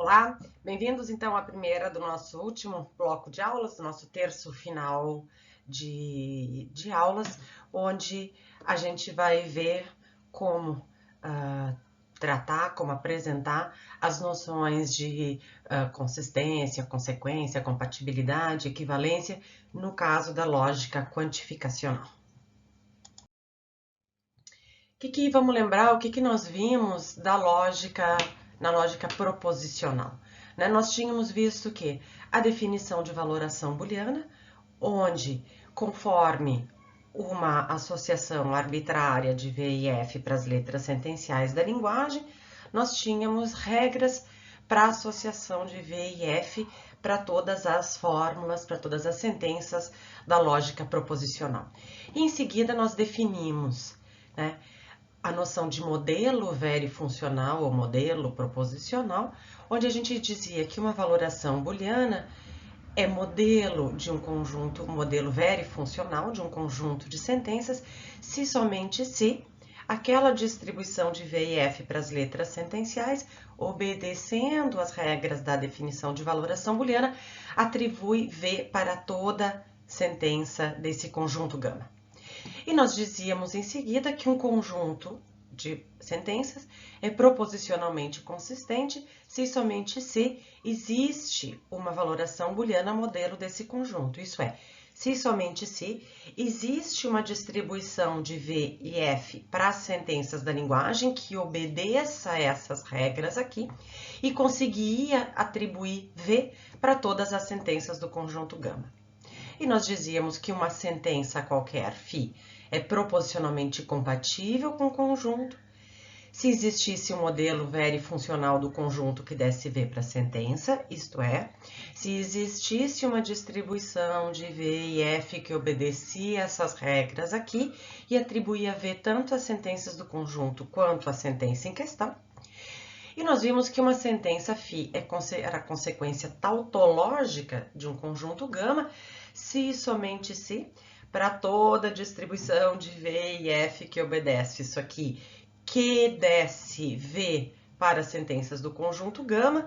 Olá, bem-vindos então à primeira do nosso último bloco de aulas, do nosso terço final de aulas, onde a gente vai ver como tratar, como apresentar as noções de consistência, consequência, compatibilidade, equivalência, no caso da lógica quantificacional. Vamos lembrar o que nós vimos da lógica, na lógica proposicional. Né? Nós tínhamos visto que a definição de valoração booleana, onde, conforme uma associação arbitrária de V e F para as letras sentenciais da linguagem, nós tínhamos regras para a associação de V e F para todas as fórmulas, para todas as sentenças da lógica proposicional. E em seguida, nós definimos, né, a noção de modelo verifuncional ou modelo proposicional, onde a gente dizia que uma valoração booleana é modelo de um conjunto, modelo verifuncional de um conjunto de sentenças, se somente se aquela distribuição de V e F para as letras sentenciais, obedecendo às regras da definição de valoração booleana, atribui V para toda sentença desse conjunto gama. E nós dizíamos em seguida que um conjunto de sentenças é proposicionalmente consistente se somente se existe uma valoração booleana modelo desse conjunto, isso é, se somente se existe uma distribuição de V e F para as sentenças da linguagem que obedeça a essas regras aqui e conseguia atribuir V para todas as sentenças do conjunto gama. E nós dizíamos que uma sentença qualquer, φ, é proposicionalmente compatível com o conjunto se existisse um modelo verifuncional do conjunto que desse V para a sentença, isto é, se existisse uma distribuição de V e F que obedecia essas regras aqui e atribuía V tanto às sentenças do conjunto quanto à sentença em questão. E nós vimos que uma sentença φ era consequência tautológica de um conjunto gama se e somente se para toda distribuição de V e F que obedece isso aqui, que desse V para as sentenças do conjunto gama,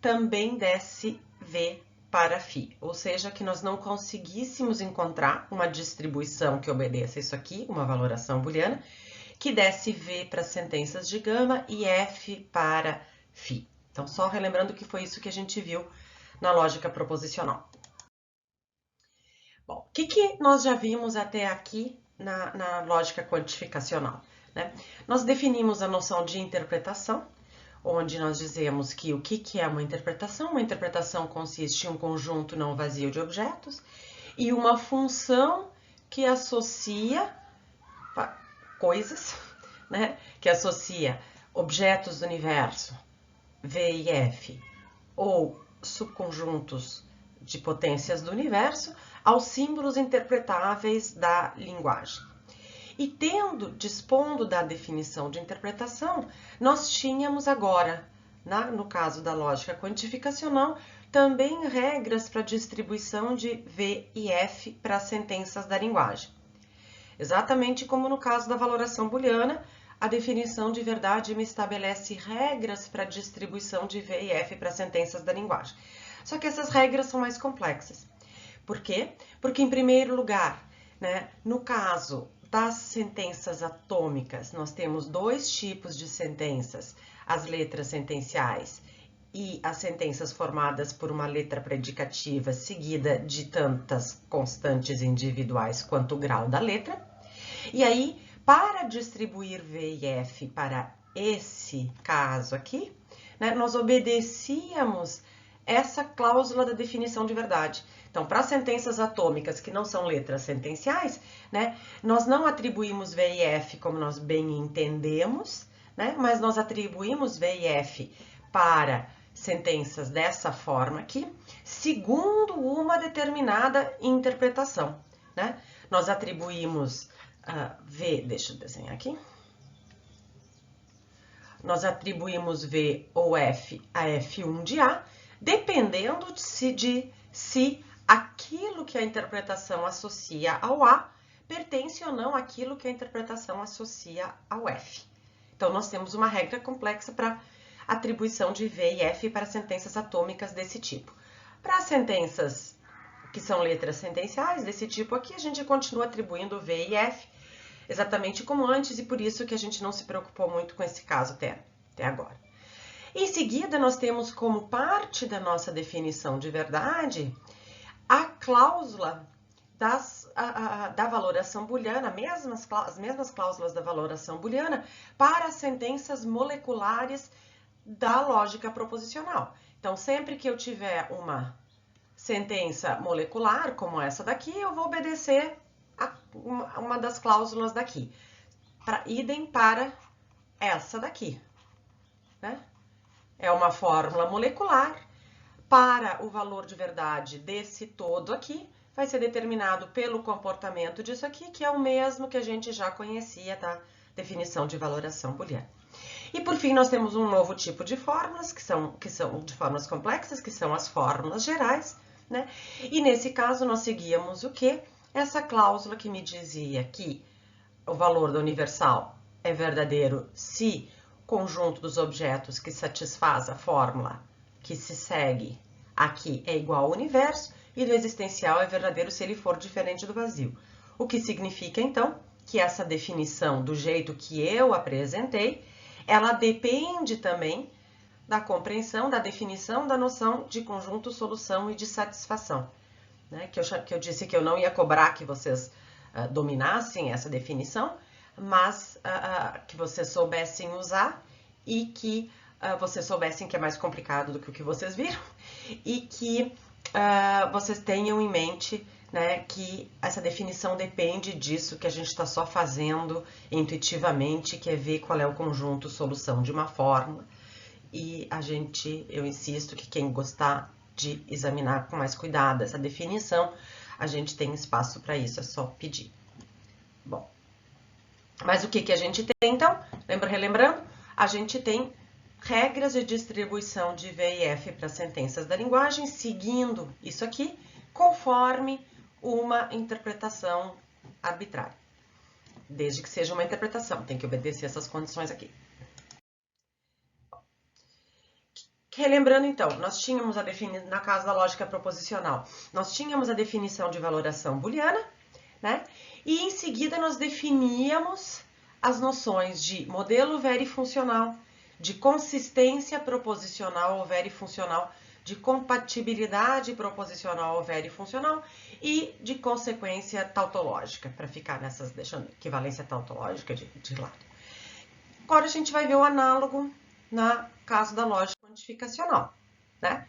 também desse V para φ. Ou seja, que nós não conseguíssemos encontrar uma distribuição que obedeça isso aqui, uma valoração booleana, que desse V para as sentenças de gama e F para φ. Então, só relembrando que foi isso que a gente viu na lógica proposicional. Bom, o que nós já vimos até aqui na lógica quantificacional? Né? Nós definimos a noção de interpretação, onde nós dizemos que o que é uma interpretação? Uma interpretação consiste em um conjunto não vazio de objetos e uma função que associa coisas, né? Que associa objetos do universo, V e F, ou subconjuntos de potências do universo, aos símbolos interpretáveis da linguagem. E dispondo da definição de interpretação, nós tínhamos agora, no caso da lógica quantificacional, também regras para distribuição de V e F para as sentenças da linguagem. Exatamente como no caso da valoração booleana, a definição de verdade me estabelece regras para distribuição de V e F para as sentenças da linguagem. Só que essas regras são mais complexas. Por quê? Porque, em primeiro lugar, né, no caso das sentenças atômicas, nós temos dois tipos de sentenças, as letras sentenciais e as sentenças formadas por uma letra predicativa seguida de tantas constantes individuais quanto o grau da letra. E aí, para distribuir V e F para esse caso aqui, né, nós obedecíamos essa cláusula da definição de verdade. Então, para sentenças atômicas que não são letras sentenciais, né, nós não atribuímos V e F como nós bem entendemos, né, mas nós atribuímos V e F para sentenças dessa forma aqui, segundo uma determinada interpretação. Né? Nós atribuímos V, deixa eu desenhar aqui. Nós atribuímos V ou F a F1 de A, dependendo de se aquilo que a interpretação associa ao A pertence ou não àquilo que a interpretação associa ao F. Então, nós temos uma regra complexa para atribuição de V e F para sentenças atômicas desse tipo. Para sentenças que são letras sentenciais desse tipo aqui, a gente continua atribuindo V e F, exatamente como antes, e por isso que a gente não se preocupou muito com esse caso até agora. Em seguida, nós temos como parte da nossa definição de verdade a cláusula da valoração booleana, as mesmas cláusulas da valoração booleana para as sentenças moleculares da lógica proposicional. Então, sempre que eu tiver uma sentença molecular, como essa daqui, eu vou obedecer a uma das cláusulas daqui. Idem para essa daqui, né? É uma fórmula molecular. Para o valor de verdade desse todo aqui, vai ser determinado pelo comportamento disso aqui, que é o mesmo que a gente já conhecia da definição de valoração booleana. E por fim, nós temos um novo tipo de fórmulas, que são de fórmulas complexas, que são as fórmulas gerais, né? E nesse caso, nós seguíamos o quê? Essa cláusula que me dizia que o valor da universal é verdadeiro se o conjunto dos objetos que satisfaz a fórmula que se segue aqui é igual ao universo, e do existencial é verdadeiro se ele for diferente do vazio. O que significa, então, que essa definição, do jeito que eu apresentei, ela depende também da compreensão, da definição da noção de conjunto, solução e de satisfação. Né? Que eu disse que eu não ia cobrar que vocês dominassem essa definição, mas que vocês soubessem usar e que vocês soubessem que é mais complicado do que o que vocês viram e que vocês tenham em mente, né, que essa definição depende disso que a gente está só fazendo intuitivamente, que é ver qual é o conjunto solução de uma fórmula. E eu insisto que quem gostar de examinar com mais cuidado essa definição, a gente tem espaço para isso, é só pedir. Bom, mas o que a gente tem então? Relembrando, a gente tem regras de distribuição de V e F para sentenças da linguagem, seguindo isso aqui, conforme uma interpretação arbitrária. Desde que seja uma interpretação, tem que obedecer essas condições aqui. Relembrando, então, nós tínhamos na casa da lógica proposicional, nós tínhamos a definição de valoração booleana, né? E em seguida nós definíamos as noções de modelo verifuncional, de consistência proposicional ou verifuncional, de compatibilidade proposicional ou verifuncional e de consequência tautológica, para ficar nessas, deixando equivalência tautológica de lado. Agora a gente vai ver o análogo na caso da lógica quantificacional, né?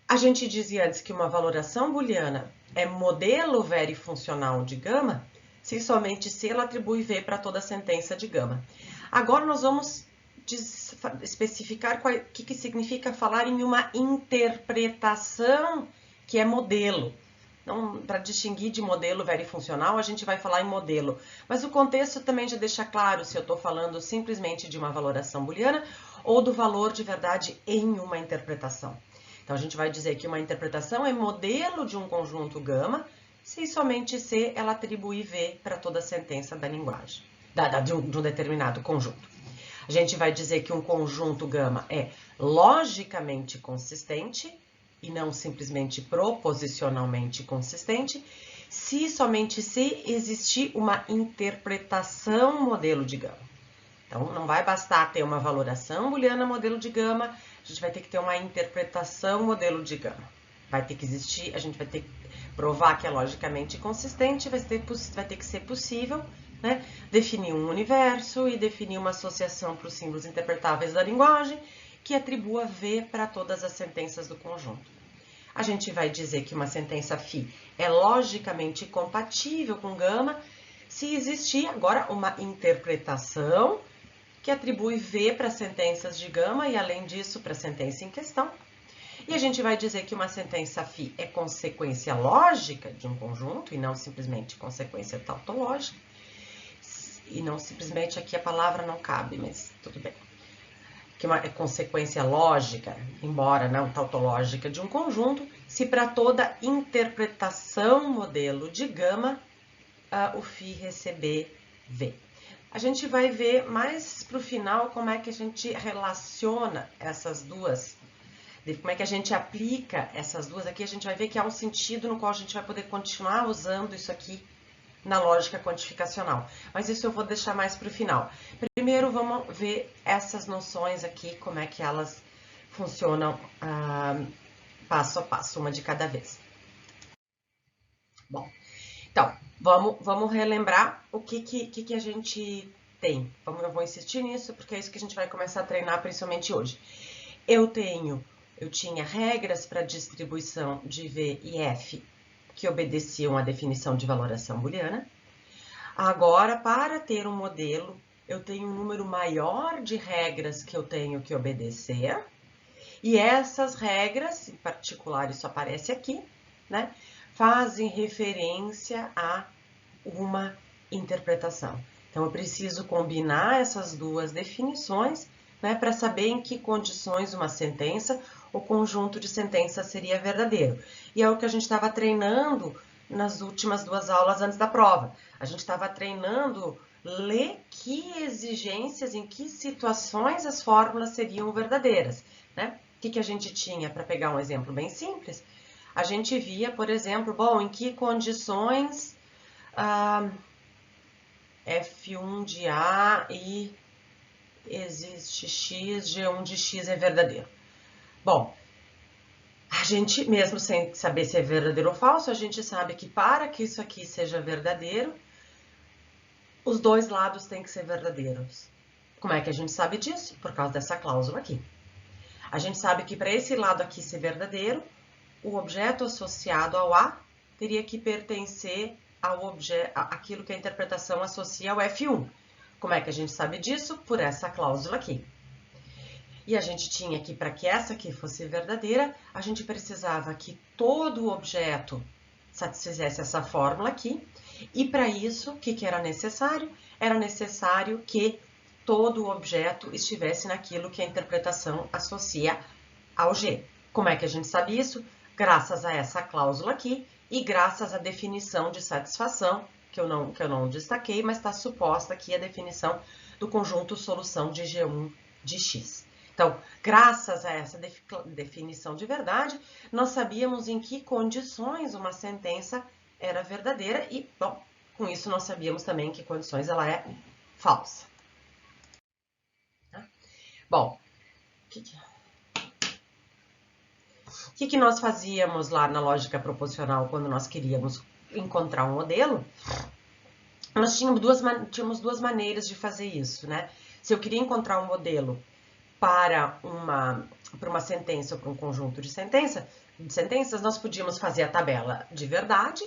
A gente dizia antes que uma valoração booleana é modelo verifuncional de gama, se somente se ela atribui V para toda sentença de gama. Agora nós vamos especificar o que significa falar em uma interpretação que é modelo. Então, para distinguir de modelo verifuncional, a gente vai falar em modelo. Mas o contexto também já deixa claro se eu estou falando simplesmente de uma valoração booleana ou do valor de verdade em uma interpretação. Então, a gente vai dizer que uma interpretação é modelo de um conjunto gama, se somente se ela atribuir V para toda sentença da linguagem, de um determinado conjunto. A gente vai dizer que um conjunto gama é logicamente consistente e não simplesmente proposicionalmente consistente, se somente se existir uma interpretação modelo de gama. Então, não vai bastar ter uma valoração booleana modelo de gama, a gente vai ter que ter uma interpretação modelo de gama. Vai ter que existir, a gente vai ter que provar que é logicamente consistente, vai ter que ser possível, né, definir um universo e definir uma associação para os símbolos interpretáveis da linguagem que atribua V para todas as sentenças do conjunto. A gente vai dizer que uma sentença φ é logicamente compatível com gama se existir agora uma interpretação que atribui V para sentenças de gama e, além disso, para a sentença em questão. E a gente vai dizer que uma sentença φ é consequência lógica de um conjunto e não simplesmente consequência tautológica. E não simplesmente aqui a palavra não cabe, mas tudo bem. Que é consequência lógica, embora não tautológica, de um conjunto, se para toda interpretação modelo de gama o φ receber V. A gente vai ver mais para o final como é que a gente relaciona essas duas, como é que a gente aplica essas duas aqui. A gente vai ver que há um sentido no qual a gente vai poder continuar usando isso aqui na lógica quantificacional. Mas isso eu vou deixar mais para o final. Primeiro vamos ver essas noções aqui, como é que elas funcionam passo a passo, uma de cada vez. Bom, então, vamos relembrar o que a gente tem. Eu vou insistir nisso, porque é isso que a gente vai começar a treinar, principalmente hoje. Eu tinha regras para distribuição de V e F que obedeciam à definição de valoração booleana. Agora, para ter um modelo, eu tenho um número maior de regras que eu tenho que obedecer. E essas regras, em particular, isso aparece aqui, né? Fazem referência a uma interpretação. Então, eu preciso combinar essas duas definições, né, para saber em que condições uma sentença ou conjunto de sentenças seria verdadeiro. E é o que a gente estava treinando nas últimas 2 aulas antes da prova. A gente estava treinando ler que exigências, em que situações as fórmulas seriam verdadeiras, né? O que a gente tinha, para pegar um exemplo bem simples? A gente via, por exemplo, bom, em que condições F1 de A e existe X, G1 de X é verdadeiro. Bom, a gente, mesmo sem saber se é verdadeiro ou falso, a gente sabe que para que isso aqui seja verdadeiro, os dois lados têm que ser verdadeiros. Como é que a gente sabe disso? Por causa dessa cláusula aqui. A gente sabe que para esse lado aqui ser verdadeiro, o objeto associado ao A teria que pertencer àquilo que a interpretação associa ao F1. Como é que a gente sabe disso? Por essa cláusula aqui. E a gente tinha que, para que essa aqui fosse verdadeira, a gente precisava que todo o objeto satisfizesse essa fórmula aqui. E para isso, o que era necessário? Era necessário que todo o objeto estivesse naquilo que a interpretação associa ao G. Como é que a gente sabe isso? Graças a essa cláusula aqui e graças à definição de satisfação, que eu não destaquei, mas está suposta aqui a definição do conjunto solução de G1 de X. Então, graças a essa definição de verdade, nós sabíamos em que condições uma sentença era verdadeira e, bom, com isso nós sabíamos também em que condições ela é falsa. Bom, o que nós fazíamos lá na lógica proposicional quando nós queríamos encontrar um modelo? Nós tínhamos duas maneiras de fazer isso, né? Se eu queria encontrar um modelo para uma sentença ou para um conjunto de sentenças, nós podíamos fazer a tabela de verdade,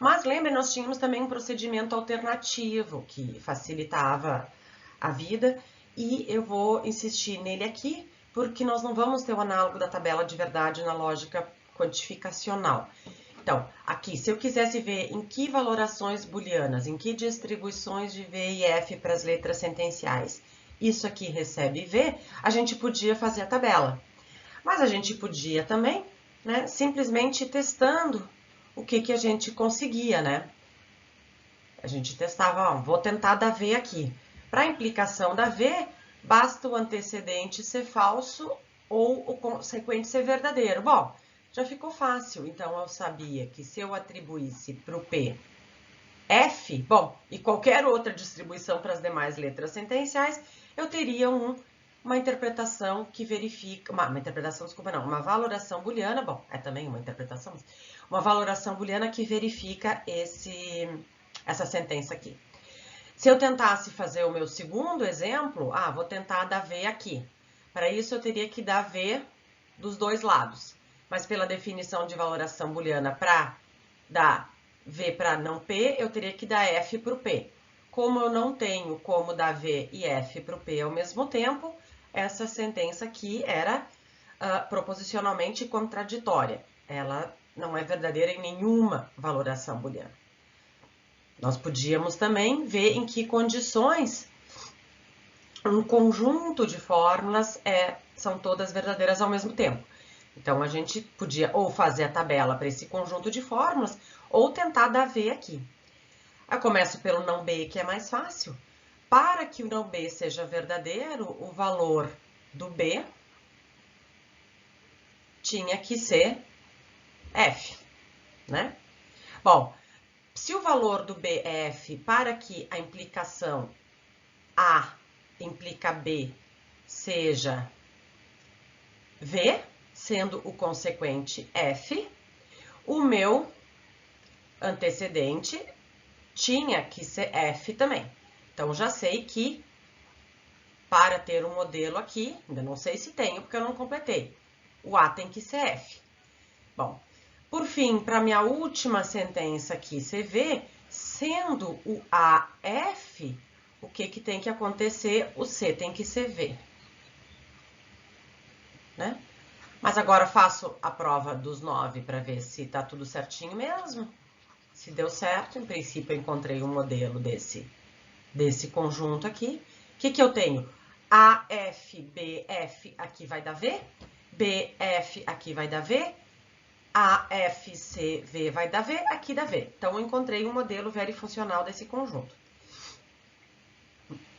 mas lembre, nós tínhamos também um procedimento alternativo que facilitava a vida e eu vou insistir nele aqui, porque nós não vamos ter o análogo da tabela de verdade na lógica quantificacional. Então, aqui, se eu quisesse ver em que valorações booleanas, em que distribuições de V e F para as letras sentenciais isso aqui recebe V, a gente podia fazer a tabela. Mas a gente podia também, né, simplesmente testando o que a gente conseguia, né? A gente testava, ó, vou tentar dar V aqui. Para a implicação da V, basta o antecedente ser falso ou o consequente ser verdadeiro. Bom, já ficou fácil. Então, eu sabia que se eu atribuísse para o P F, bom, e qualquer outra distribuição para as demais letras sentenciais, eu teria uma interpretação que verifica, uma valoração booleana, bom, é também uma interpretação, uma valoração booleana que verifica essa sentença aqui. Se eu tentasse fazer o meu segundo exemplo, vou tentar dar V aqui. Para isso, eu teria que dar V dos dois lados. Mas pela definição de valoração booleana, para dar V para não P, eu teria que dar F para o P. Como eu não tenho como dar V e F para o P ao mesmo tempo, essa sentença aqui era proposicionalmente contraditória. Ela não é verdadeira em nenhuma valoração booleana. Nós podíamos também ver em que condições um conjunto de fórmulas são todas verdadeiras ao mesmo tempo. Então, a gente podia ou fazer a tabela para esse conjunto de fórmulas ou tentar dar V aqui. Eu começo pelo não B, que é mais fácil. para que o não B seja verdadeiro, o valor do B tinha que ser F, né? Bom, se o valor do B é F, para que a implicação A implica B seja V, sendo o consequente F, o meu antecedente tinha que ser F também. Então, já sei que para ter um modelo aqui, ainda não sei se tenho, porque eu não completei, o A tem que ser F. Bom, por fim, para minha última sentença aqui, CV, sendo o A F, o que tem que acontecer? O C tem que ser V. Né? Mas agora faço a prova dos 9 para ver se está tudo certinho mesmo. Se deu certo, em princípio eu encontrei um modelo desse conjunto aqui. O que eu tenho? AF, BF, aqui vai dar V. BF, aqui vai dar V. AF, CV vai dar V, aqui dá V. Então, eu encontrei um modelo verifuncional desse conjunto.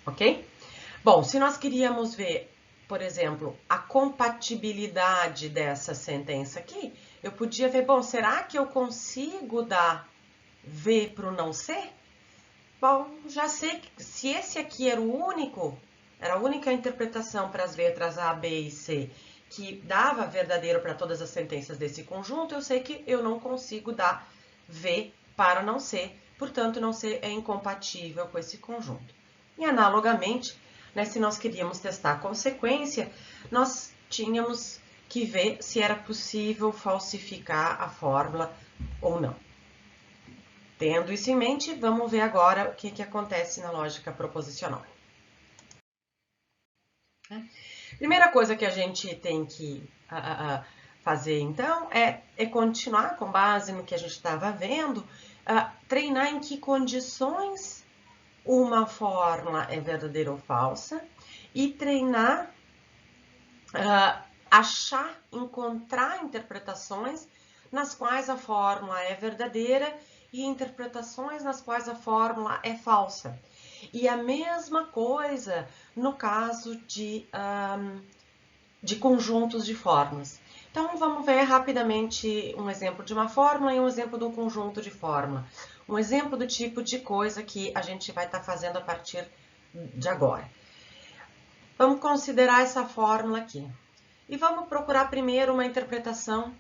Ok? Bom, se nós queríamos ver, por exemplo, a compatibilidade dessa sentença aqui, eu podia ver, bom, será que eu consigo dar V para o não C? Bom, já sei que se esse aqui era a única interpretação para as letras A, B e C que dava verdadeiro para todas as sentenças desse conjunto, eu sei que eu não consigo dar V para não C, portanto, não C é incompatível com esse conjunto. E analogamente, né, se nós queríamos testar a consequência, nós tínhamos que ver se era possível falsificar a fórmula ou não. Tendo isso em mente, vamos ver agora o que acontece na lógica proposicional. Primeira coisa que a gente tem que fazer, então, é continuar com base no que a gente estava vendo, treinar em que condições uma fórmula é verdadeira ou falsa e treinar, encontrar interpretações nas quais a fórmula é verdadeira e interpretações nas quais a fórmula é falsa. E a mesma coisa no caso de conjuntos de fórmulas. Então, vamos ver rapidamente um exemplo de uma fórmula e um exemplo de um conjunto de fórmula. Um exemplo do tipo de coisa que a gente vai estar fazendo a partir de agora. Vamos considerar essa fórmula aqui. E vamos procurar primeiro uma interpretação,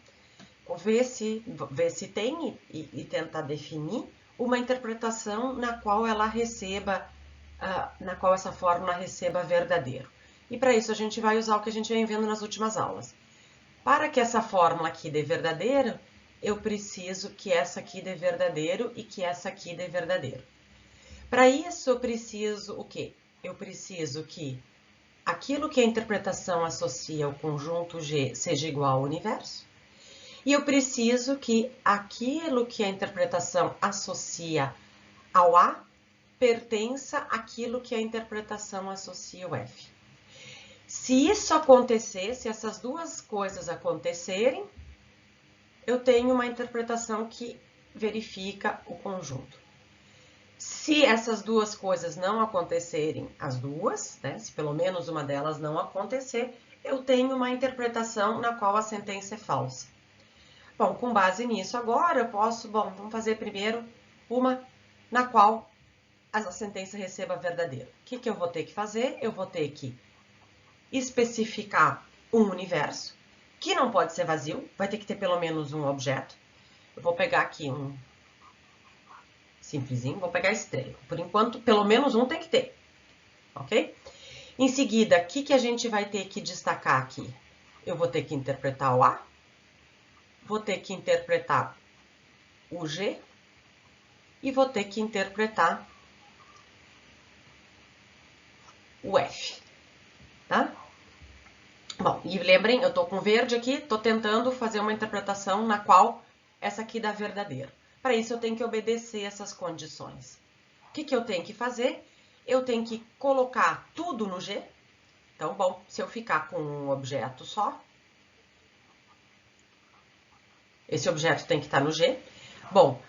ver se tem e tentar definir uma interpretação na qual ela receba, na qual essa fórmula receba verdadeiro. E para isso a gente vai usar o que a gente vem vendo nas últimas aulas. Para que essa fórmula aqui dê verdadeiro, eu preciso que essa aqui dê verdadeiro e que essa aqui dê verdadeiro. Para isso eu preciso o quê? Eu preciso que aquilo que a interpretação associa ao conjunto G seja igual ao universo. E eu preciso que aquilo que a interpretação associa ao A pertença àquilo que a interpretação associa ao F. Se isso acontecer, se essas duas coisas acontecerem, eu tenho uma interpretação que verifica o conjunto. Se essas duas coisas não acontecerem, as duas, né, se pelo menos uma delas não acontecer, eu tenho uma interpretação na qual a sentença é falsa. Bom, com base nisso agora eu posso, vamos fazer primeiro uma na qual a sentença receba verdadeiro. O que eu vou ter que fazer? Eu vou ter que especificar um universo, que não pode ser vazio, vai ter que ter pelo menos um objeto. Eu vou pegar aqui um simplesinho, vou pegar estrela. Por enquanto, pelo menos um tem que ter, ok? Em seguida, o que a gente vai ter que destacar aqui? Eu vou ter que interpretar o A, vou ter que interpretar o G e vou ter que interpretar o F, tá? Bom, e lembrem, eu estou com verde aqui, estou tentando fazer uma interpretação na qual essa aqui dá verdadeiro. Para isso, eu tenho que obedecer essas condições. O que eu tenho que fazer? Eu tenho que colocar tudo no G. Então, bom, se eu ficar com um objeto só, esse objeto tem que estar no G. Bom,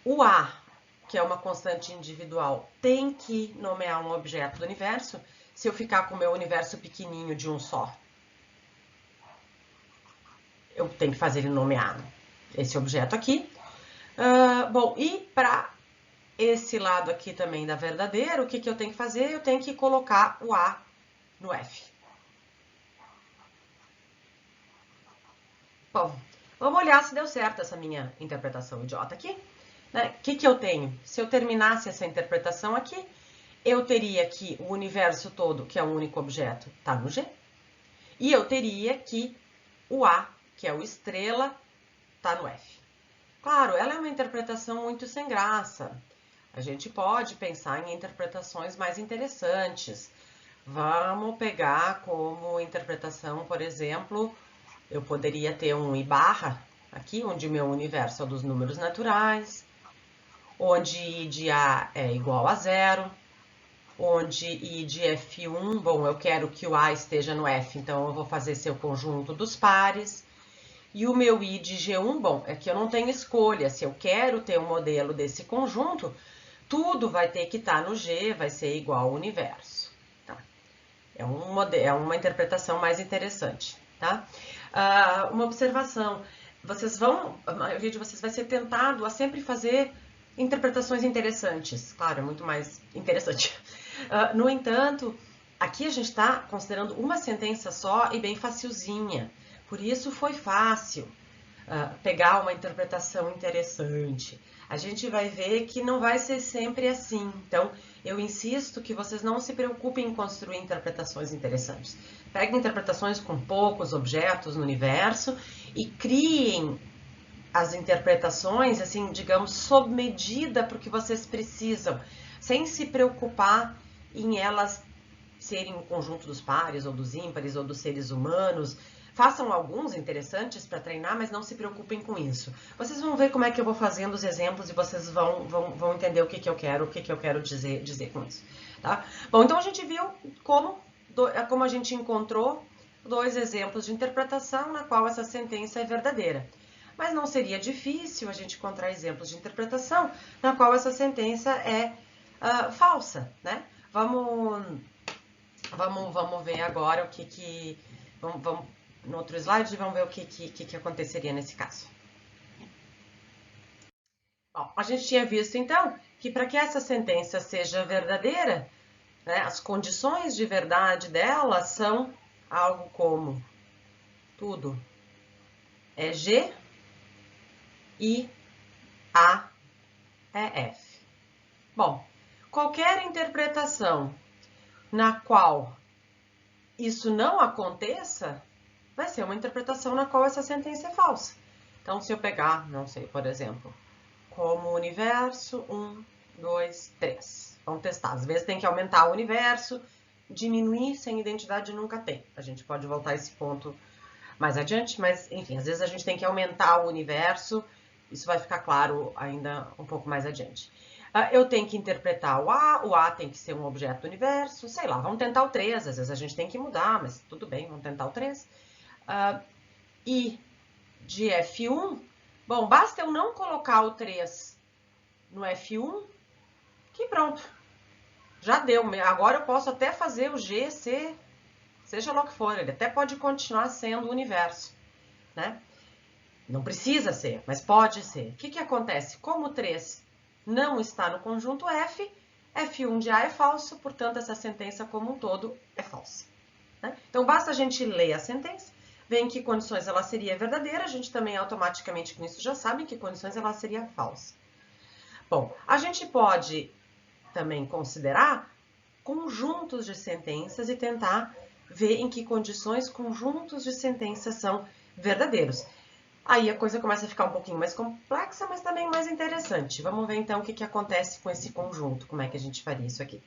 o A que é uma constante individual, tem que nomear um objeto do universo, se eu ficar com o meu universo pequenininho de um só, eu tenho que fazer ele nomear esse objeto aqui. Bom, e para esse lado aqui também da verdadeira, o que eu tenho que fazer? Eu tenho que colocar o A no F. Bom, vamos olhar se deu certo essa minha interpretação idiota aqui. O que eu tenho? Se eu terminasse essa interpretação aqui, eu teria que o universo todo, que é um único objeto, está no G. E eu teria que o A, que é o estrela, está no F. Claro, ela é uma interpretação muito sem graça. A gente pode pensar em interpretações mais interessantes. Vamos pegar como interpretação, por exemplo, eu poderia ter um I barra, aqui, onde o meu universo é dos números naturais, onde I de A é igual a 0, onde I de F1, bom, eu quero que o A esteja no F, então eu vou fazer seu conjunto dos pares. E o meu I de G1, bom, é que eu não tenho escolha. Se eu quero ter um modelo desse conjunto, tudo vai ter que estar no G, vai ser igual ao universo. Tá? É uma interpretação mais interessante. Tá? Uma observação. A maioria de vocês vai ser tentado a sempre fazer interpretações interessantes. Claro, é muito mais interessante. No entanto, aqui a gente está considerando uma sentença só e bem facilzinha. Por isso foi fácil pegar uma interpretação interessante. A gente vai ver que não vai ser sempre assim. Então, eu insisto que vocês não se preocupem em construir interpretações interessantes. Peguem interpretações com poucos objetos no universo e criem as interpretações, assim, digamos, sob medida para o que vocês precisam, sem se preocupar em elas serem o conjunto dos pares, ou dos ímpares, ou dos seres humanos. Façam alguns interessantes para treinar, mas não se preocupem com isso. Vocês vão ver como é que eu vou fazendo os exemplos e vocês vão entender o que eu quero dizer com isso. Tá? Bom, então a gente viu como a gente encontrou dois exemplos de interpretação na qual essa sentença é verdadeira. Mas não seria difícil a gente encontrar exemplos de interpretação na qual essa sentença é falsa, né? Vamos ver agora o que vamos no outro slide, vamos ver o que aconteceria nesse caso. Bom, a gente tinha visto, então, que para que essa sentença seja verdadeira, né, as condições de verdade dela são algo como tudo é G e A é F. Bom, qualquer interpretação na qual isso não aconteça, vai ser uma interpretação na qual essa sentença é falsa. Então, se eu pegar, não sei, por exemplo, como universo, 1, 2, 3. Vamos testar. Às vezes tem que aumentar o universo, diminuir sem identidade nunca tem. A gente pode voltar a esse ponto mais adiante, mas, enfim, às vezes a gente tem que aumentar o universo. Isso vai ficar claro ainda um pouco mais adiante. Eu tenho que interpretar o A tem que ser um objeto do universo, sei lá, vamos tentar o 3, às vezes a gente tem que mudar, mas tudo bem, vamos tentar o 3. I de F1, bom, basta eu não colocar o 3 no F1, que pronto, já deu. Agora eu posso até fazer o G ser, seja lá o que for, ele até pode continuar sendo o universo, né? Não precisa ser, mas pode ser. O que acontece? Como o 3 não está no conjunto F, F1 de A é falso, portanto, essa sentença como um todo é falsa. Né? Então, basta a gente ler a sentença, ver em que condições ela seria verdadeira, a gente também automaticamente com isso já sabe em que condições ela seria falsa. Bom, a gente pode também considerar conjuntos de sentenças e tentar ver em que condições conjuntos de sentenças são verdadeiros. Aí a coisa começa a ficar um pouquinho mais complexa, mas também mais interessante. Vamos ver então o que acontece com esse conjunto, como é que a gente faria isso aqui.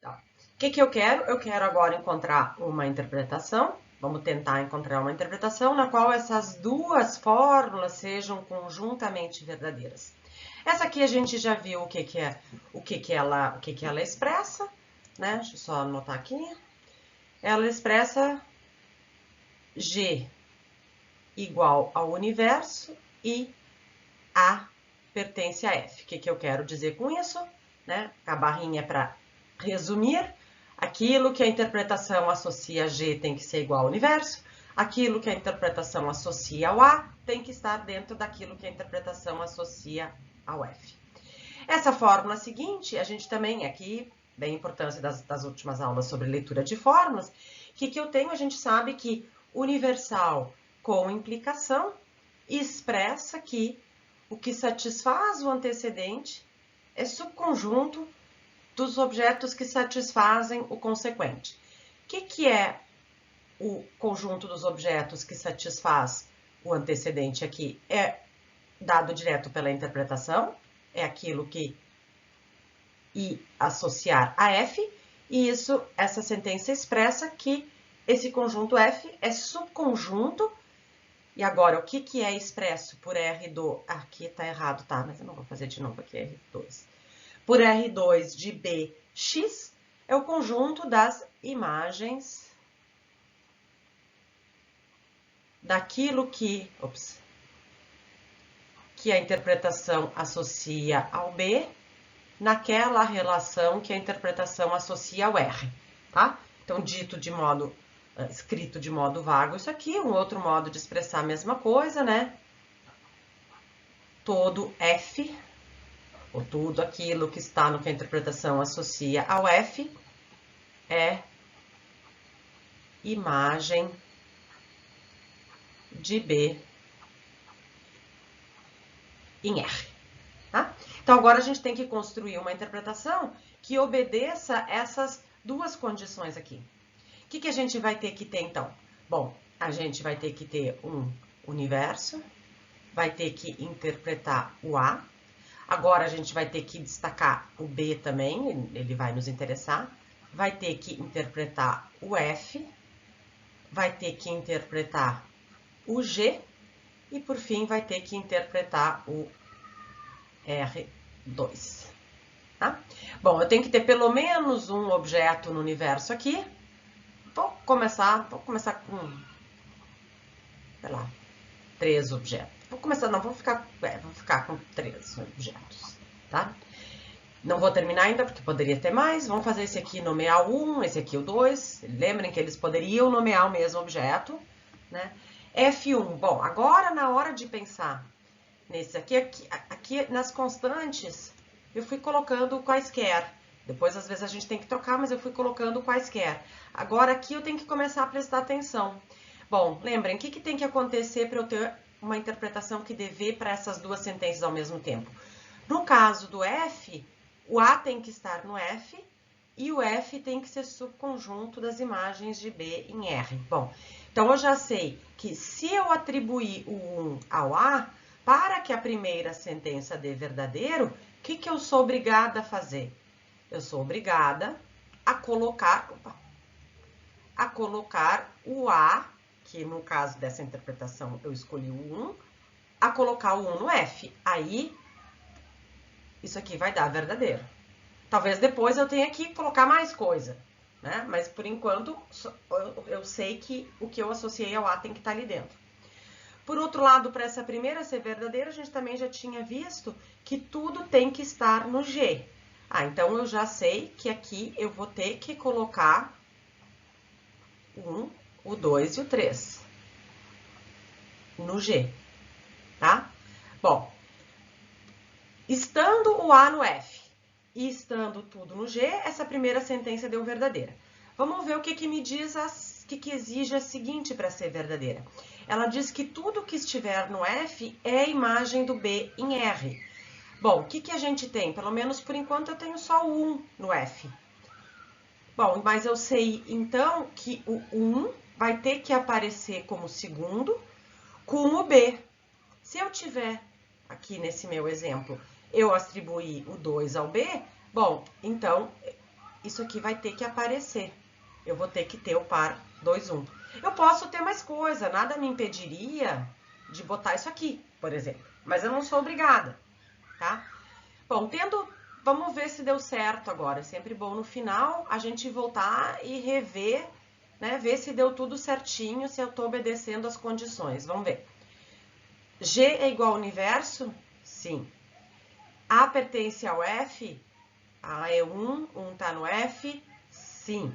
Tá. O que eu quero? Eu quero agora encontrar uma interpretação. Vamos tentar encontrar uma interpretação na qual essas duas fórmulas sejam conjuntamente verdadeiras. Essa aqui a gente já viu o que ela expressa, né? Deixa eu só anotar aqui. Ela expressa G igual ao universo e A pertence a F. O que eu quero dizer com isso? Né? A barrinha é para resumir. Aquilo que a interpretação associa a G tem que ser igual ao universo. Aquilo que a interpretação associa ao A tem que estar dentro daquilo que a interpretação associa ao F. Essa fórmula seguinte, a gente também, aqui, bem a importância das últimas aulas sobre leitura de fórmulas, que eu tenho, a gente sabe que universal com implicação expressa que o que satisfaz o antecedente é subconjunto dos objetos que satisfazem o consequente. O que é o conjunto dos objetos que satisfaz o antecedente aqui? É dado direto pela interpretação, é aquilo que I associar a F, e essa sentença expressa que esse conjunto F é subconjunto. E agora, o que é expresso por R do... Aqui tá errado, tá? Mas eu não vou fazer de novo aqui, R2. Por R2 de BX é o conjunto das imagens daquilo que a interpretação associa ao B naquela relação que a interpretação associa ao R, tá? Então, escrito de modo vago isso aqui, um outro modo de expressar a mesma coisa, né? Todo F, ou tudo aquilo que está no que a interpretação associa ao F, é imagem de B em R, tá? Então, agora a gente tem que construir uma interpretação que obedeça essas duas condições aqui. O que a gente vai ter que ter, então? Bom, a gente vai ter que ter um universo, vai ter que interpretar o A. Agora, a gente vai ter que destacar o B também, ele vai nos interessar. Vai ter que interpretar o F, vai ter que interpretar o G e, por fim, vai ter que interpretar o R2, tá? Bom, eu tenho que ter pelo menos um objeto no universo aqui. Vou começar com, sei lá, 3 objetos. Vou ficar com 3 objetos, tá? Não vou terminar ainda, porque poderia ter mais. Vamos fazer esse aqui nomear o 1, esse aqui o 2. Lembrem que eles poderiam nomear o mesmo objeto, né? F1. Bom, agora na hora de pensar nesse aqui nas constantes, eu fui colocando quaisquer. Depois, às vezes, a gente tem que trocar, mas eu fui colocando quaisquer. Agora, aqui eu tenho que começar a prestar atenção. Bom, lembrem, o que tem que acontecer para eu ter uma interpretação que dê V para essas duas sentenças ao mesmo tempo? No caso do F, o A tem que estar no F e o F tem que ser subconjunto das imagens de B em R. Bom, então eu já sei que se eu atribuir o 1 ao A, para que a primeira sentença dê verdadeiro, o que eu sou obrigada a fazer? Eu sou obrigada a colocar o A, que no caso dessa interpretação eu escolhi o 1, a colocar o 1 no F. Aí, isso aqui vai dar verdadeiro. Talvez depois eu tenha que colocar mais coisa, né? Mas por enquanto eu sei que o que eu associei ao A tem que estar ali dentro. Por outro lado, para essa primeira ser verdadeira, a gente também já tinha visto que tudo tem que estar no G. Então eu já sei que aqui eu vou ter que colocar o 1, o 2 e o 3 no G, tá? Bom, estando o A no F e estando tudo no G, essa primeira sentença deu verdadeira. Vamos ver o que me diz, o que exige a seguinte para ser verdadeira. Ela diz que tudo que estiver no F é a imagem do B em R. Bom, o que a gente tem? Pelo menos por enquanto eu tenho só o 1 no F. Bom, mas eu sei então que o 1 vai ter que aparecer como segundo com o B. Se eu tiver aqui nesse meu exemplo, eu atribuir o 2 ao B, bom, então isso aqui vai ter que aparecer. Eu vou ter que ter o par 2, 1. Eu posso ter mais coisa, nada me impediria de botar isso aqui, por exemplo. Mas eu não sou obrigada, tá? Bom, vamos ver se deu certo agora. É sempre bom no final a gente voltar e rever, né? Ver se deu tudo certinho, se eu estou obedecendo as condições. Vamos ver. G é igual ao universo? Sim. A pertence ao F? A é 1, 1 está no F? Sim.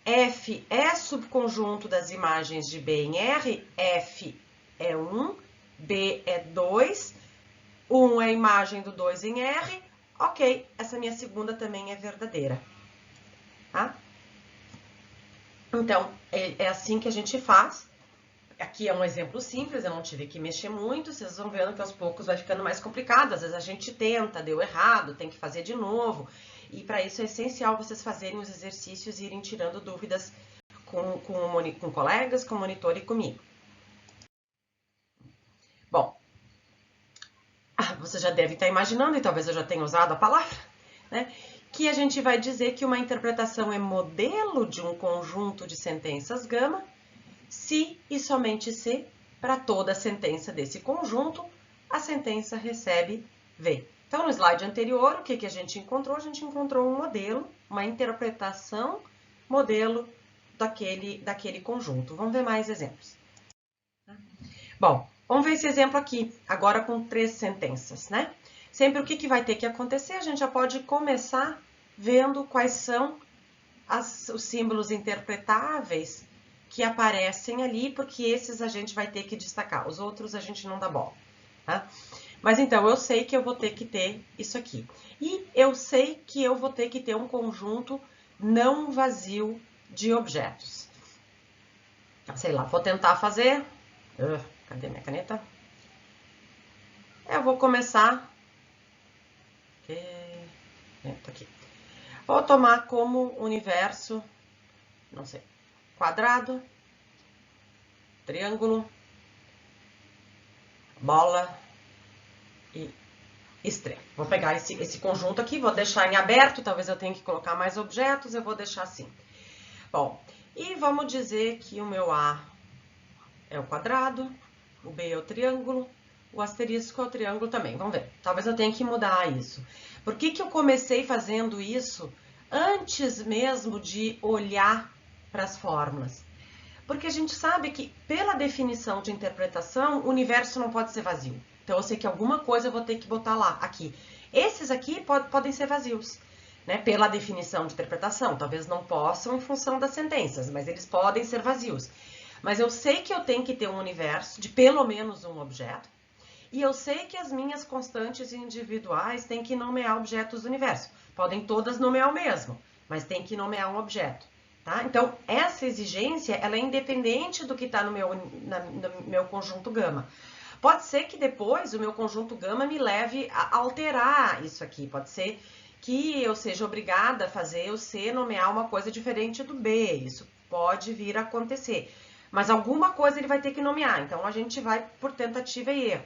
F é subconjunto das imagens de B em R? F é 1, B é 2, 1 é a imagem do 2 em R. Ok, essa minha segunda também é verdadeira. Tá? Então, é assim que a gente faz. Aqui é um exemplo simples, eu não tive que mexer muito, vocês vão vendo que aos poucos vai ficando mais complicado. Às vezes a gente tenta, deu errado, tem que fazer de novo. E para isso é essencial vocês fazerem os exercícios e irem tirando dúvidas com colegas, com o monitor e comigo. Bom, você já deve estar imaginando, e talvez eu já tenha usado a palavra, né? Que a gente vai dizer que uma interpretação é modelo de um conjunto de sentenças gama, se e somente se, para toda sentença desse conjunto, a sentença recebe V. Então, no slide anterior, o que a gente encontrou? A gente encontrou um modelo, uma interpretação modelo daquele conjunto. Vamos ver mais exemplos. Bom, vamos ver esse exemplo aqui, agora com 3 sentenças, né? Sempre o que vai ter que acontecer, a gente já pode começar vendo quais são os símbolos interpretáveis que aparecem ali, porque esses a gente vai ter que destacar, os outros a gente não dá bola, tá? Mas então, eu sei que eu vou ter que ter isso aqui. E eu sei que eu vou ter que ter um conjunto não vazio de objetos. Sei lá, vou tentar fazer... cadê minha caneta? Eu vou começar... tá aqui. Vou tomar como universo, não sei, quadrado, triângulo, bola e estrela. Vou pegar esse conjunto aqui, vou deixar em aberto, talvez eu tenha que colocar mais objetos, eu vou deixar assim. Bom, e vamos dizer que o meu A é o quadrado, o B é o triângulo, o asterisco é o triângulo também. Vamos ver, talvez eu tenha que mudar isso. Por que eu comecei fazendo isso antes mesmo de olhar para as fórmulas? Porque a gente sabe que, pela definição de interpretação, o universo não pode ser vazio. Então, eu sei que alguma coisa eu vou ter que botar lá, aqui. Esses aqui podem ser vazios, né? Pela definição de interpretação. Talvez não possam em função das sentenças, mas eles podem ser vazios. Mas eu sei que eu tenho que ter um universo de pelo menos um objeto. E eu sei que as minhas constantes individuais têm que nomear objetos do universo. Podem todas nomear o mesmo, mas tem que nomear um objeto. Tá? Então, essa exigência ela é independente do que está no meu conjunto gama. Pode ser que depois o meu conjunto gama me leve a alterar isso aqui. Pode ser que eu seja obrigada a fazer o C nomear uma coisa diferente do B. Isso pode vir a acontecer. Mas alguma coisa ele vai ter que nomear. Então, a gente vai por tentativa e erro.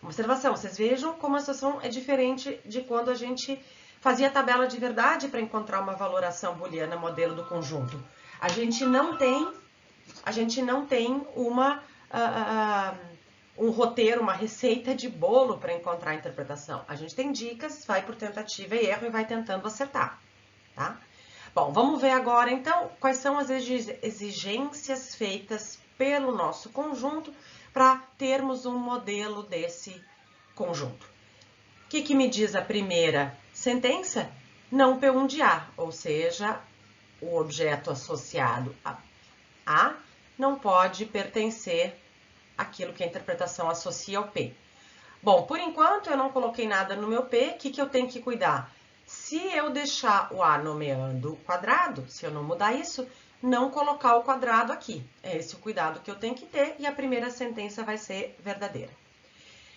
Observação, vocês vejam como a situação é diferente de quando a gente fazia a tabela de verdade para encontrar uma valoração booleana modelo do conjunto. A gente não tem um roteiro, uma receita de bolo para encontrar a interpretação. A gente tem dicas, vai por tentativa e erro e vai tentando acertar, tá? Bom, vamos ver agora, então, quais são as exigências feitas pelo nosso conjunto para termos um modelo desse conjunto. O que me diz a primeira sentença? Não P1 de A, ou seja, o objeto associado a A não pode pertencer àquilo que a interpretação associa ao P. Bom, por enquanto eu não coloquei nada no meu P, o que eu tenho que cuidar? Se eu deixar o A nomeando o quadrado, se eu não mudar isso, não colocar o quadrado aqui. É esse o cuidado que eu tenho que ter e a primeira sentença vai ser verdadeira.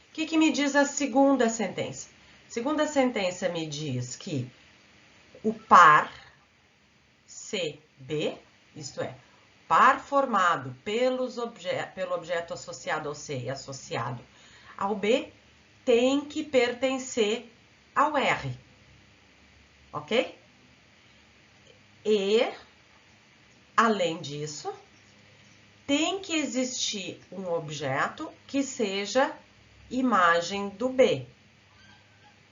O que me diz a segunda sentença? A segunda sentença me diz que o par CB, isto é, par formado pelo objeto associado ao C e associado ao B, tem que pertencer ao R. Ok? E, além disso, tem que existir um objeto que seja imagem do B.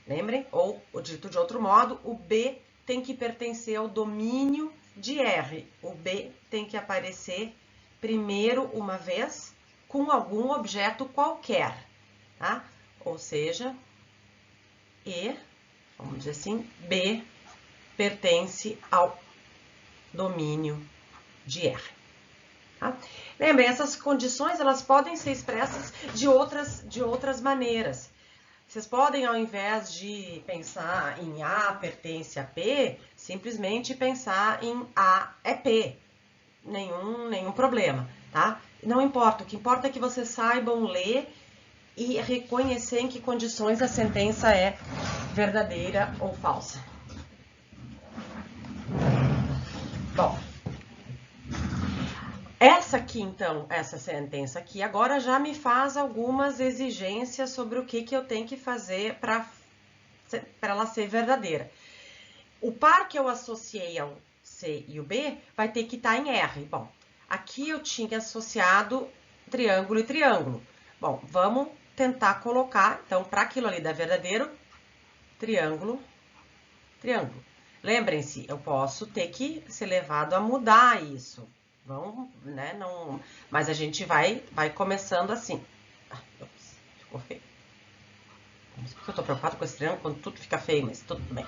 Lembrem? Ou, dito de outro modo, o B tem que pertencer ao domínio de R. O B tem que aparecer primeiro uma vez com algum objeto qualquer, tá? Ou seja, e, vamos dizer assim, B pertence ao domínio de R. Tá? Lembrem, essas condições elas podem ser expressas de outras maneiras. Vocês podem, ao invés de pensar em A pertence a P, simplesmente pensar em A é P. Nenhum problema, tá? Não importa, o que importa é que vocês saibam ler e reconhecer em que condições a sentença é verdadeira ou falsa. Bom, essa aqui, então, essa sentença aqui, agora já me faz algumas exigências sobre o que eu tenho que fazer para ela ser verdadeira. O par que eu associei ao C e o B vai ter que estar em R. Bom, aqui eu tinha associado triângulo e triângulo. Bom, vamos tentar colocar, então, para aquilo ali dar verdadeiro, triângulo, triângulo. Lembrem-se, eu posso ter que ser levado a mudar isso. Vamos, né? Não, mas a gente vai começando assim. Ops, ficou feio. Não sei porque eu tô preocupado com esse triângulo quando tudo fica feio, mas tudo bem.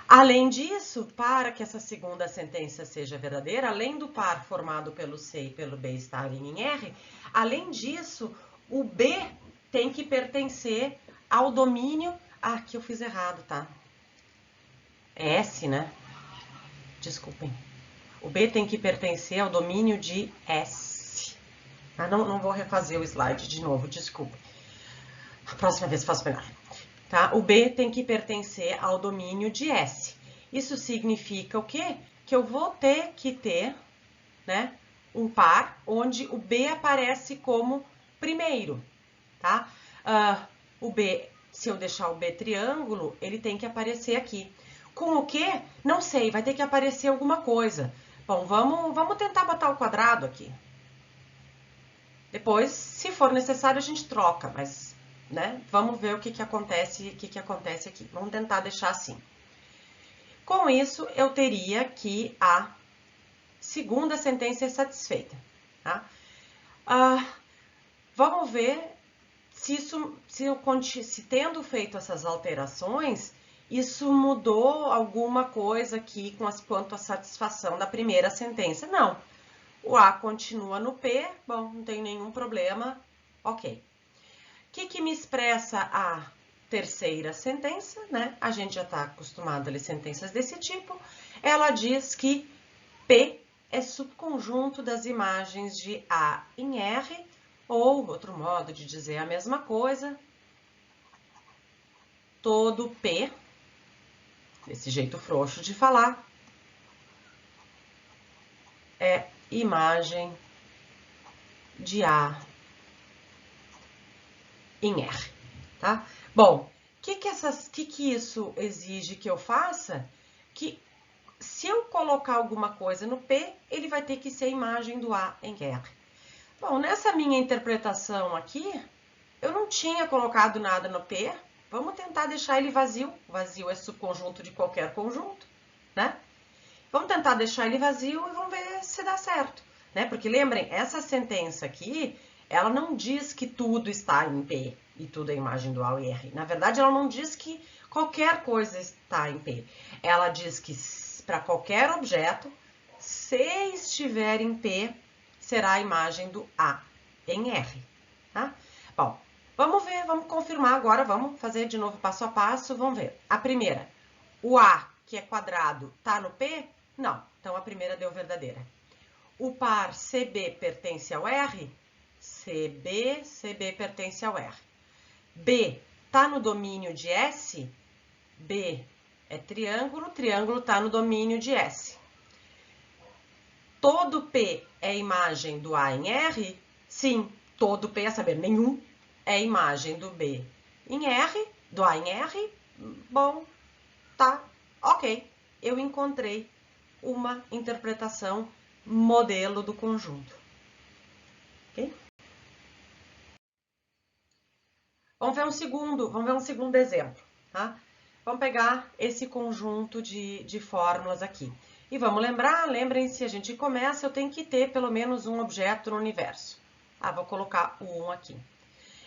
Além disso, para que essa segunda sentença seja verdadeira, além do par formado pelo C e pelo B estarem em R, além disso, o B tem que pertencer ao domínio... Ah, aqui eu fiz errado, tá? É S, né? Desculpem. O B tem que pertencer ao domínio de S. Ah, não vou refazer o slide de novo, desculpe. A próxima vez faço melhor. Tá? O B tem que pertencer ao domínio de S. Isso significa o quê? Que eu vou ter que ter, né, um par onde o B aparece como primeiro, tá? O B, se eu deixar o B triângulo, ele tem que aparecer aqui. Com o quê? Não sei, vai ter que aparecer alguma coisa. Bom, vamos tentar botar o quadrado aqui. Depois, se for necessário, a gente troca, mas, né, vamos ver o que acontece aqui. Vamos tentar deixar assim. Com isso, eu teria que a segunda sentença é satisfeita, tá? Vamos ver se tendo feito essas alterações, isso mudou alguma coisa aqui quanto à satisfação da primeira sentença. Não. O A continua no P, bom, não tem nenhum problema, ok. O que me expressa a terceira sentença, né? A gente já está acostumado a ler sentenças desse tipo. Ela diz que P é subconjunto das imagens de A em R, ou outro modo de dizer a mesma coisa, todo P, desse jeito frouxo de falar, é imagem de A em R, tá? Bom, o que isso exige que eu faça? Que se eu colocar alguma coisa no P, ele vai ter que ser a imagem do A em R. Bom, nessa minha interpretação aqui, eu não tinha colocado nada no P, vamos tentar deixar ele vazio. Vazio é subconjunto de qualquer conjunto, né? Vamos tentar deixar ele vazio e vamos ver se dá certo, né? Porque lembrem, essa sentença aqui, ela não diz que tudo está em P e tudo é imagem do A e R. Na verdade, ela não diz que qualquer coisa está em P. Ela diz que para qualquer objeto, se estiver em P, será a imagem do A em R, tá? Bom, vamos ver, vamos confirmar agora, vamos fazer de novo passo a passo, vamos ver. A primeira, o A, que é quadrado, tá no P? Não, então a primeira deu verdadeira. O par CB pertence ao R? CB pertence ao R. B tá no domínio de S? B é triângulo, triângulo tá no domínio de S. Todo P é imagem do A em R? Sim, todo P, a saber, nenhum é imagem do B em R, do A em R. Bom, tá, ok. Eu encontrei uma interpretação modelo do conjunto. Ok? Vamos ver um segundo exemplo, tá? Vamos pegar esse conjunto de fórmulas aqui. E vamos lembrar, lembrem-se, a gente começa, eu tenho que ter pelo menos um objeto no universo. Vou colocar o 1 aqui.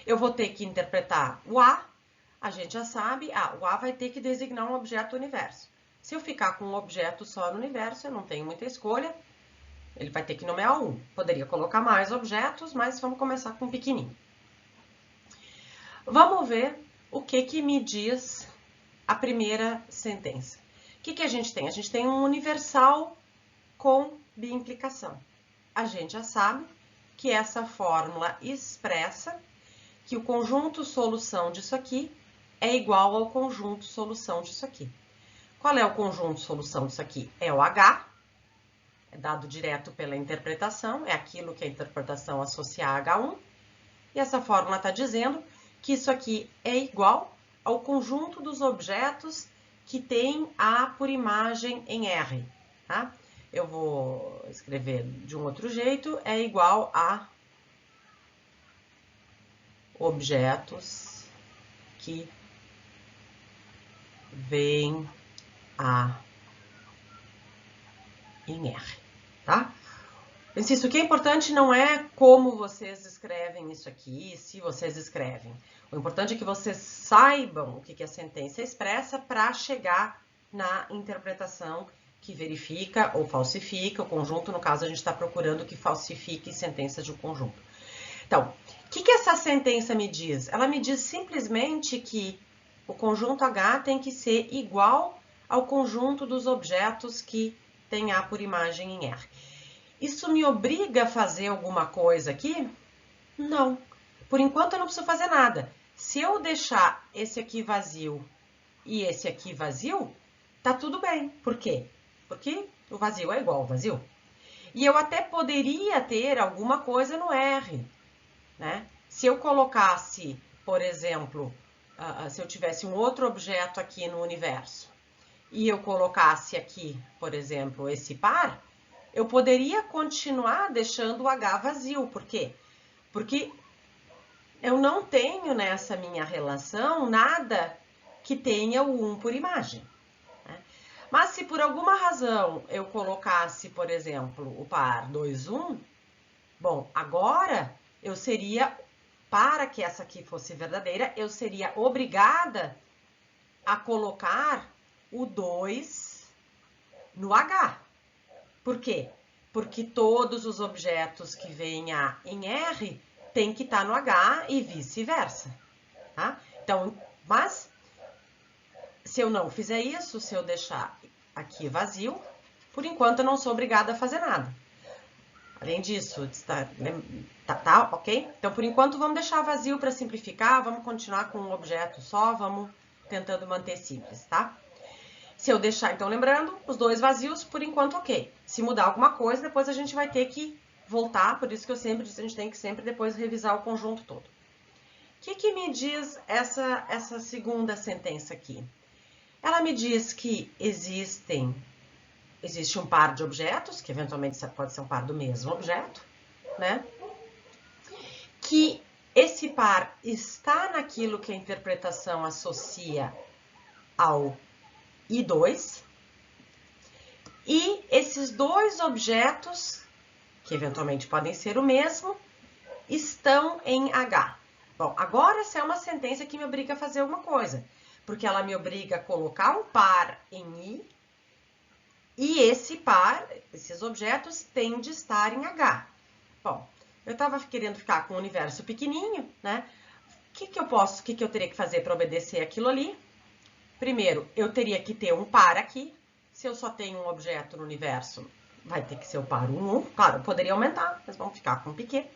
Eu vou ter que interpretar o A a gente já sabe, o A vai ter que designar um objeto do universo. Se eu ficar com um objeto só no universo, eu não tenho muita escolha, ele vai ter que nomear um. Poderia colocar mais objetos, mas vamos começar com um pequenininho. Vamos ver o que me diz a primeira sentença. O que a gente tem? A gente tem um universal com biimplicação. A gente já sabe que essa fórmula expressa que o conjunto solução disso aqui é igual ao conjunto solução disso aqui. Qual é o conjunto solução disso aqui? É o H, é dado direto pela interpretação, é aquilo que a interpretação associa a H1. E essa fórmula está dizendo que isso aqui é igual ao conjunto dos objetos que tem A por imagem em R. Tá? Eu vou escrever de um outro jeito, é igual a objetos que vêm A em R, tá? Insisto, o que é importante não é como vocês escrevem isso aqui, se vocês escrevem. O importante é que vocês saibam o que a sentença expressa para chegar na interpretação que verifica ou falsifica o conjunto. No caso, a gente está procurando que falsifique sentenças de um conjunto. Então, o que essa sentença me diz? Ela me diz simplesmente que o conjunto H tem que ser igual ao conjunto dos objetos que tem A por imagem em R. Isso me obriga a fazer alguma coisa aqui? Não. Por enquanto eu não preciso fazer nada. Se eu deixar esse aqui vazio e esse aqui vazio, tá tudo bem. Por quê? Porque o vazio é igual ao vazio. E eu até poderia ter alguma coisa no R, né? Se eu colocasse, por exemplo, se eu tivesse um outro objeto aqui no universo e eu colocasse aqui, por exemplo, esse par, eu poderia continuar deixando o H vazio. Por quê? Porque eu não tenho nessa minha relação nada que tenha o 1 por imagem. Né? Mas se por alguma razão eu colocasse, por exemplo, o par 2, 1, bom, agora eu seria, para que essa aqui fosse verdadeira, eu seria obrigada a colocar o 2 no H. Por quê? Porque todos os objetos que vêm A em R tem que estar no H e vice-versa. Tá? Então, mas se eu não fizer isso, se eu deixar aqui vazio, por enquanto eu não sou obrigada a fazer nada. Além disso, tá ok? Então, por enquanto, vamos deixar vazio para simplificar, vamos continuar com um objeto só, vamos tentando manter simples, tá? Se eu deixar, então, lembrando, os dois vazios, por enquanto, ok. Se mudar alguma coisa, depois a gente vai ter que voltar, por isso que eu sempre disse, a gente tem que sempre depois revisar o conjunto todo. O que me diz essa segunda sentença aqui? Ela me diz que existe um par de objetos, que eventualmente pode ser um par do mesmo objeto, né? Que esse par está naquilo que a interpretação associa ao I2, e esses dois objetos, que eventualmente podem ser o mesmo, estão em H. Bom, agora essa é uma sentença que me obriga a fazer alguma coisa, porque ela me obriga a colocar um par em I, e esse par, esses objetos, têm de estar em H. Bom, eu estava querendo ficar com um universo pequenininho, né? O que eu teria que fazer para obedecer aquilo ali? Primeiro, eu teria que ter um par aqui. Se eu só tenho um objeto no universo, vai ter que ser o par 1, 1. Claro, eu poderia aumentar, mas vamos ficar com um pequeno.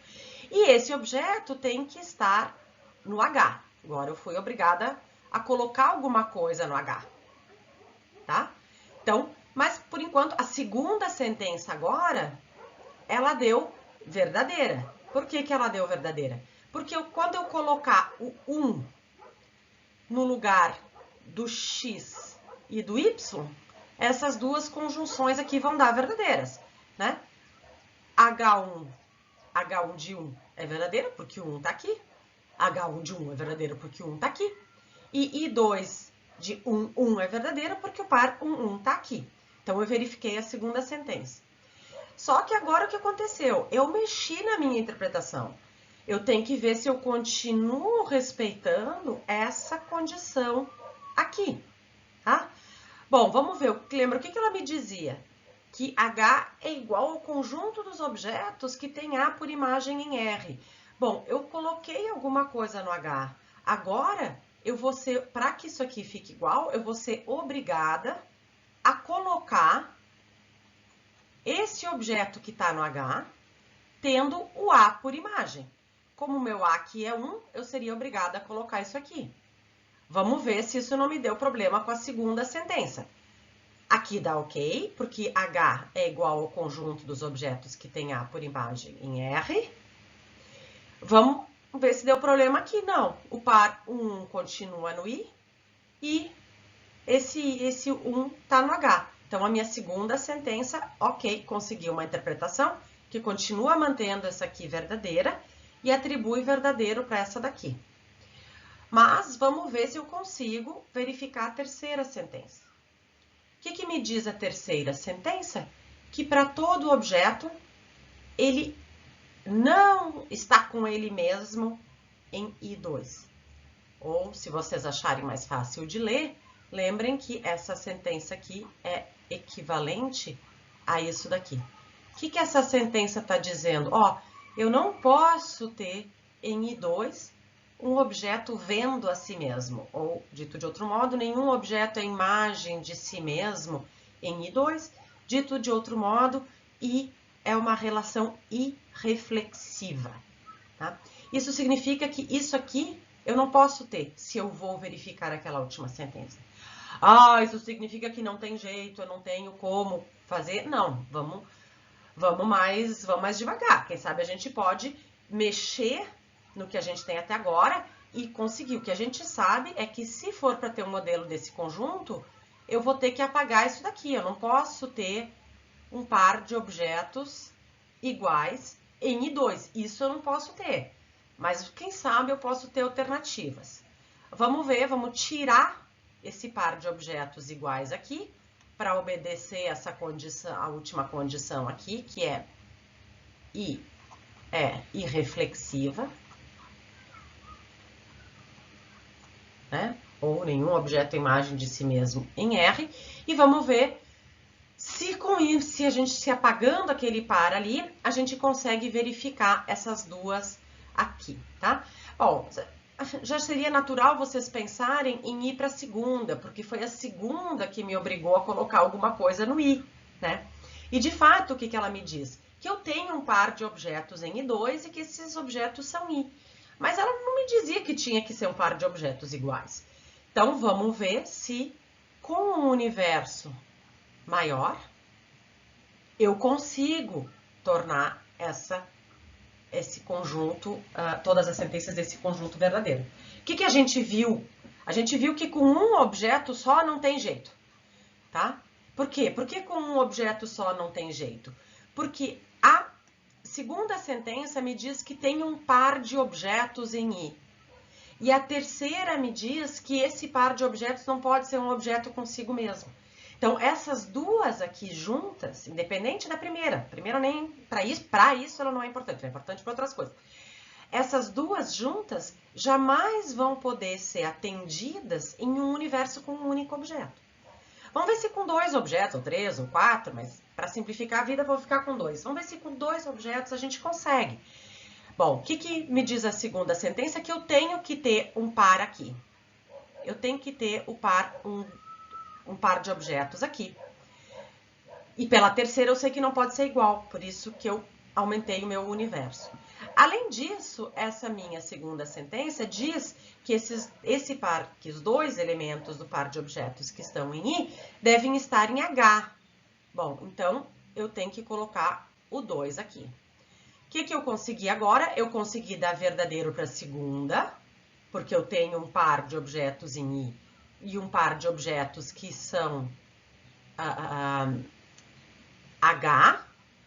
E esse objeto tem que estar no H. Agora, eu fui obrigada a colocar alguma coisa no H. Tá? Então, mas por enquanto, a segunda sentença agora, ela deu verdadeira. Por que ela deu verdadeira? Porque quando eu colocar o 1 no lugar do x e do y, essas duas conjunções aqui vão dar verdadeiras, né? H1 de 1 é verdadeiro porque o 1 está aqui. H1 de 1 é verdadeiro porque o 1 está aqui. E I2 de 1, 1 é verdadeiro porque o par 1, 1 está aqui. Então, eu verifiquei a segunda sentença. Só que agora o que aconteceu? Eu mexi na minha interpretação. eu tenho que ver se eu continuo respeitando essa condição aqui, tá? Bom, vamos ver. Lembra o que ela me dizia? Que H é igual ao conjunto dos objetos que tem A por imagem em R. Bom, eu coloquei alguma coisa no H. Agora, eu vou ser, para que isso aqui fique igual, eu vou ser obrigada a colocar esse objeto que está no H, tendo o A por imagem. Como o meu A aqui é 1, eu seria obrigada a colocar isso aqui. Vamos ver se isso não me deu problema com a segunda sentença. Aqui dá ok, porque H é igual ao conjunto dos objetos que tem A por imagem em R. Vamos ver se deu problema aqui. Não, o par 1 continua no I e esse 1 está no H. Então, a minha segunda sentença, ok, consegui uma interpretação que continua mantendo essa aqui verdadeira e atribui verdadeiro para essa daqui. Mas vamos ver se eu consigo verificar a terceira sentença. O que me diz a terceira sentença? Que para todo objeto, ele não está com ele mesmo em I2. Ou, se vocês acharem mais fácil de ler, lembrem que essa sentença aqui é equivalente a isso daqui. O que essa sentença está dizendo? Ó, eu não posso ter em I2 um objeto vendo a si mesmo, ou, dito de outro modo, nenhum objeto é imagem de si mesmo em I2, dito de outro modo, I é uma relação irreflexiva. Tá? Isso significa que isso aqui eu não posso ter se eu vou verificar aquela última sentença. Ah, isso significa que não tem jeito, eu não tenho como fazer. Não, vamos mais devagar. Quem sabe a gente pode mexer no que a gente tem até agora e conseguir. O que a gente sabe é que se for para ter um modelo desse conjunto, eu vou ter que apagar isso daqui. Eu não posso ter um par de objetos iguais em I2. Isso eu não posso ter. Mas quem sabe eu posso ter alternativas. Vamos ver, vamos tirar esse par de objetos iguais aqui para obedecer essa condição, a última condição aqui, que é I é irreflexiva. Né? Ou nenhum objeto imagem de si mesmo em R, e vamos ver se com isso, se a gente se apagando aquele par ali, a gente consegue verificar essas duas aqui, tá? Bom, já seria natural vocês pensarem em ir para a segunda, porque foi a segunda que me obrigou a colocar alguma coisa no I, né? E de fato, o que ela me diz? Que eu tenho um par de objetos em I2 e que esses objetos são I. Mas ela não me dizia que tinha que ser um par de objetos iguais. Então, vamos ver se com um universo maior, eu consigo tornar esse conjunto, todas as sentenças desse conjunto verdadeiro. O que a gente viu? A gente viu que com um objeto só não tem jeito, tá? Por quê? Por que com um objeto só não tem jeito? Porque a segunda sentença me diz que tem um par de objetos em I. E a terceira me diz que esse par de objetos não pode ser um objeto consigo mesmo. Então, essas duas aqui juntas, independente da primeira nem para isso ela não é importante para outras coisas. Essas duas juntas jamais vão poder ser atendidas em um universo com um único objeto. Vamos ver se com 2 objetos, ou 3, ou 4, mas para simplificar a vida, vou ficar com 2. Vamos ver se com 2 objetos a gente consegue. Bom, o que me diz a segunda sentença? Que eu tenho que ter um par aqui. Eu tenho que ter um par de objetos aqui. E pela terceira eu sei que não pode ser igual, por isso que eu aumentei o meu universo. Além disso, essa minha segunda sentença diz que que os 2 elementos do par de objetos que estão em I devem estar em H. Bom, então eu tenho que colocar o 2 aqui. O que eu consegui agora? Eu consegui dar verdadeiro para a segunda, porque eu tenho um par de objetos em I e um par de objetos que são H.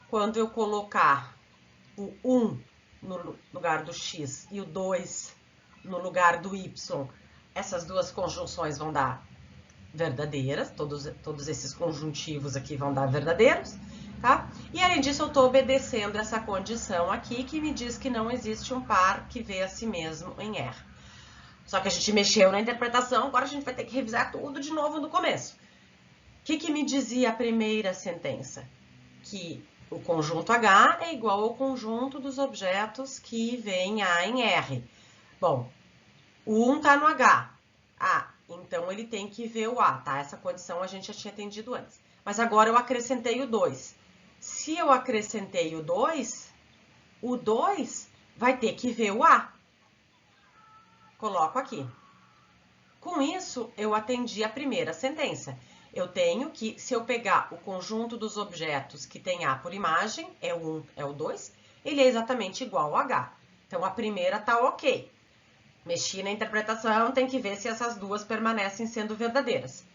Quando eu colocar o 1 no lugar do X e o 2 no lugar do Y, essas duas conjunções vão dar verdadeiras, todos esses conjuntivos aqui vão dar verdadeiros. tá? E além disso, eu estou obedecendo essa condição aqui, que me diz que não existe um par que vê a si mesmo em R. Só que a gente mexeu na interpretação, agora a gente vai ter que revisar tudo de novo no começo. O que me dizia a primeira sentença? Que o conjunto H é igual ao conjunto dos objetos que veem A em R. Bom, o 1 está no H. Então ele tem que ver o A, tá? Essa condição a gente já tinha atendido antes. Mas agora eu acrescentei o 2. Se eu acrescentei o 2 vai ter que ver o A. Coloco aqui. Com isso, eu atendi a primeira sentença. Eu tenho que, se eu pegar o conjunto dos objetos que tem A por imagem, é o 1, é o 2, ele é exatamente igual ao H. Então, a primeira está ok. Mexi na interpretação, tem que ver se essas duas permanecem sendo verdadeiras.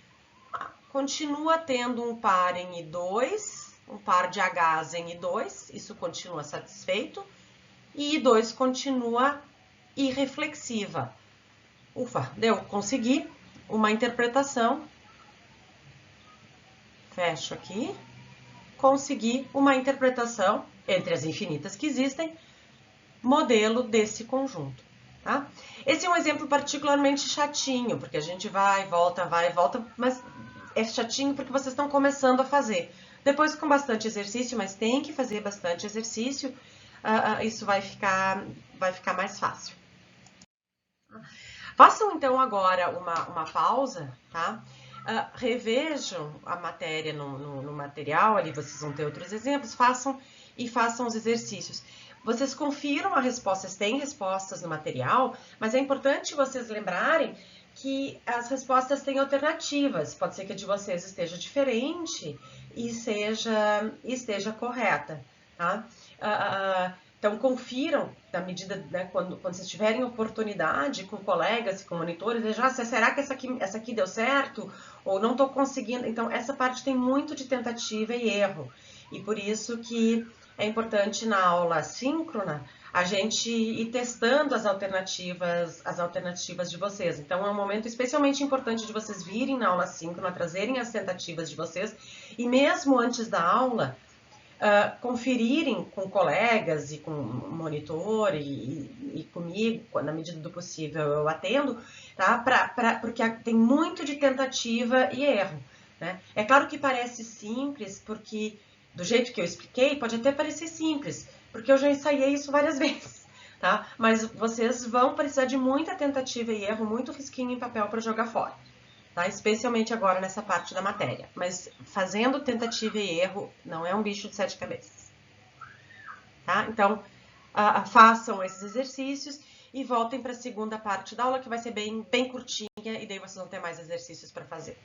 Continua tendo um par em I2, um par de Hs em I2, isso continua satisfeito, e I2 continua irreflexiva. Ufa, consegui uma interpretação. Fecho aqui. Consegui uma interpretação, entre as infinitas que existem, modelo desse conjunto. Tá? Esse é um exemplo particularmente chatinho, porque a gente vai e volta, mas é chatinho porque vocês estão começando a fazer. Depois com bastante exercício, mas tem que fazer bastante exercício, isso vai ficar mais fácil. Façam então agora uma pausa, tá? Revejam a matéria no material, ali vocês vão ter outros exemplos, façam os exercícios. Vocês confiram as respostas, tem respostas no material, mas é importante vocês lembrarem que as respostas têm alternativas. Pode ser que a de vocês esteja diferente e esteja correta, tá? Então, confiram, na medida, né, quando vocês tiverem oportunidade com colegas e com monitores, vejam, será que essa aqui deu certo? Ou não estou conseguindo? Então, essa parte tem muito de tentativa e erro. E por isso que é importante na aula síncrona a gente ir testando as alternativas de vocês. Então, é um momento especialmente importante de vocês virem na aula síncrona, trazerem as tentativas de vocês e mesmo antes da aula, conferirem com colegas e com monitor e comigo, na medida do possível eu atendo, tá? Porque tem muito de tentativa e erro, né? É claro que parece simples, porque do jeito que eu expliquei, pode até parecer simples, porque eu já ensaiei isso várias vezes, tá? Mas vocês vão precisar de muita tentativa e erro, muito risquinho em papel para jogar fora. Tá? Especialmente agora nessa parte da matéria. Mas fazendo tentativa e erro não é um bicho de 7 cabeças. Tá? Então, façam esses exercícios e voltem para a segunda parte da aula, que vai ser bem curtinha, e daí vocês vão ter mais exercícios para fazer.